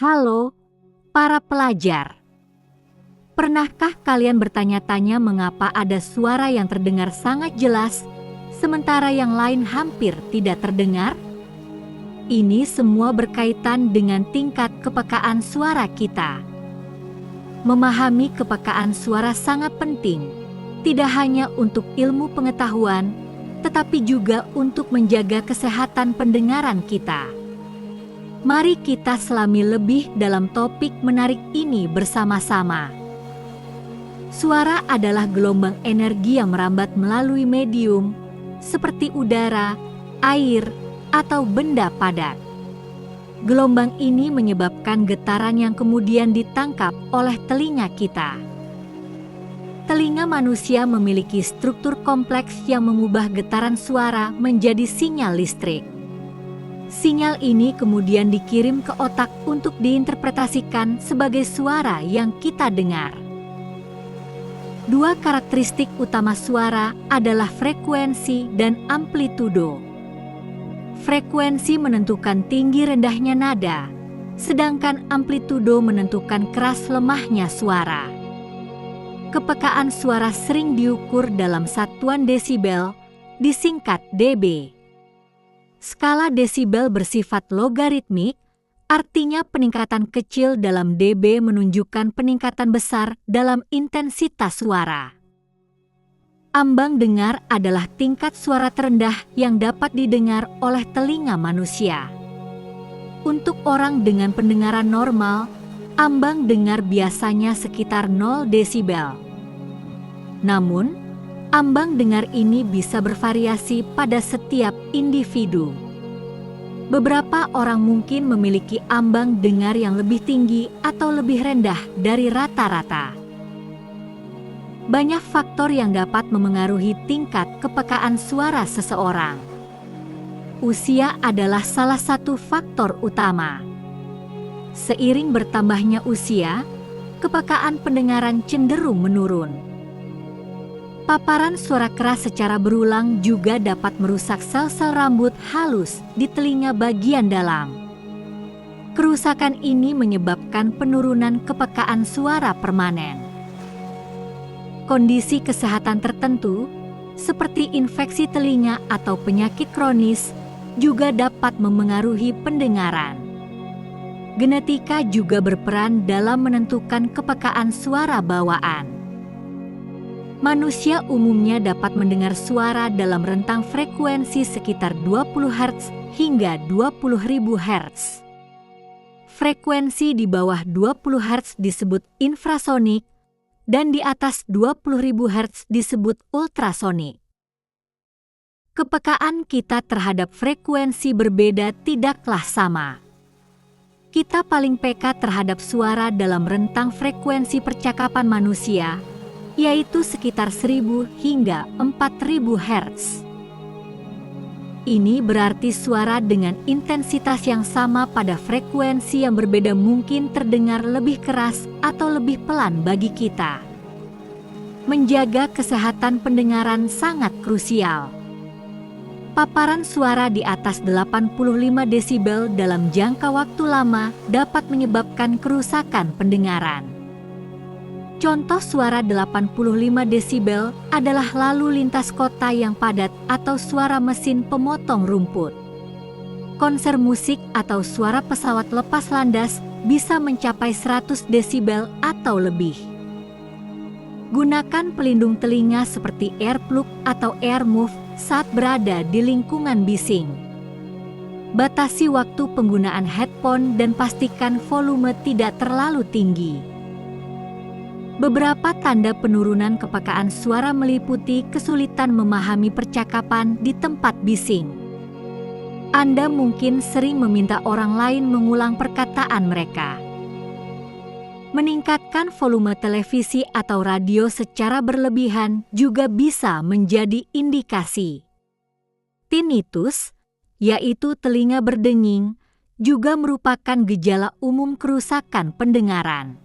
Halo, para pelajar. Pernahkah kalian bertanya-tanya mengapa ada suara yang terdengar sangat jelas, sementara yang lain hampir tidak terdengar? Ini semua berkaitan dengan tingkat kepekaan suara kita. Memahami kepekaan suara sangat penting, tidak hanya untuk ilmu pengetahuan, tetapi juga untuk menjaga kesehatan pendengaran kita. Mari kita selami lebih dalam topik menarik ini bersama-sama. Suara adalah gelombang energi yang merambat melalui medium, seperti udara, air, atau benda padat. Gelombang ini menyebabkan getaran yang kemudian ditangkap oleh telinga kita. Telinga manusia memiliki struktur kompleks yang mengubah getaran suara menjadi sinyal listrik. Sinyal ini kemudian dikirim ke otak untuk diinterpretasikan sebagai suara yang kita dengar. Dua karakteristik utama suara adalah frekuensi dan amplitudo. Frekuensi menentukan tinggi rendahnya nada, sedangkan amplitudo menentukan keras lemahnya suara. Kepekaan suara sering diukur dalam satuan desibel, disingkat dB. Skala desibel bersifat logaritmik, artinya peningkatan kecil dalam dB menunjukkan peningkatan besar dalam intensitas suara. Ambang dengar adalah tingkat suara terendah yang dapat didengar oleh telinga manusia. Untuk orang dengan pendengaran normal, ambang dengar biasanya sekitar 0 desibel. Namun, ambang dengar ini bisa bervariasi pada setiap individu. Beberapa orang mungkin memiliki ambang dengar yang lebih tinggi atau lebih rendah dari rata-rata. Banyak faktor yang dapat memengaruhi tingkat kepekaan suara seseorang. Usia adalah salah satu faktor utama. Seiring bertambahnya usia, kepekaan pendengaran cenderung menurun. Paparan suara keras secara berulang juga dapat merusak sel-sel rambut halus di telinga bagian dalam. Kerusakan ini menyebabkan penurunan kepekaan suara permanen. Kondisi kesehatan tertentu, seperti infeksi telinga atau penyakit kronis, juga dapat memengaruhi pendengaran. Genetika juga berperan dalam menentukan kepekaan suara bawaan. Manusia umumnya dapat mendengar suara dalam rentang frekuensi sekitar 20 Hz hingga 20.000 Hz. Frekuensi di bawah 20 Hz disebut infrasonik dan di atas 20.000 Hz disebut ultrasonik. Kepekaan kita terhadap frekuensi berbeda tidaklah sama. Kita paling peka terhadap suara dalam rentang frekuensi percakapan manusia, yaitu sekitar 1000 hingga 4000 Hz. Ini berarti suara dengan intensitas yang sama pada frekuensi yang berbeda mungkin terdengar lebih keras atau lebih pelan bagi kita. Menjaga kesehatan pendengaran sangat krusial. Paparan suara di atas 85 desibel dalam jangka waktu lama dapat menyebabkan kerusakan pendengaran. Contoh suara 85 desibel adalah lalu lintas kota yang padat atau suara mesin pemotong rumput. Konser musik atau suara pesawat lepas landas bisa mencapai 100 desibel atau lebih. Gunakan pelindung telinga seperti earplug atau earmuff saat berada di lingkungan bising. Batasi waktu penggunaan headphone dan pastikan volume tidak terlalu tinggi. Beberapa tanda penurunan kepekaan suara meliputi kesulitan memahami percakapan di tempat bising. Anda mungkin sering meminta orang lain mengulang perkataan mereka. Meningkatkan volume televisi atau radio secara berlebihan juga bisa menjadi indikasi. Tinnitus, yaitu telinga berdenging, juga merupakan gejala umum kerusakan pendengaran.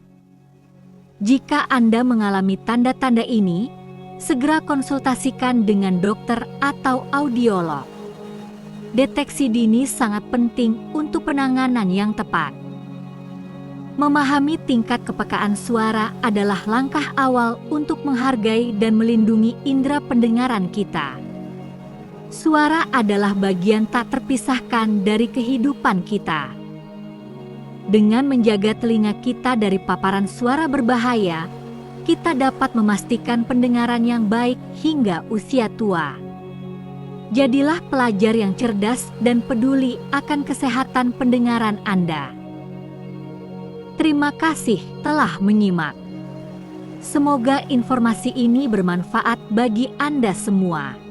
Jika Anda mengalami tanda-tanda ini, segera konsultasikan dengan dokter atau audiolog. Deteksi dini sangat penting untuk penanganan yang tepat. Memahami tingkat kepekaan suara adalah langkah awal untuk menghargai dan melindungi indera pendengaran kita. Suara adalah bagian tak terpisahkan dari kehidupan kita. Dengan menjaga telinga kita dari paparan suara berbahaya, kita dapat memastikan pendengaran yang baik hingga usia tua. Jadilah pelajar yang cerdas dan peduli akan kesehatan pendengaran Anda. Terima kasih telah menyimak. Semoga informasi ini bermanfaat bagi Anda semua.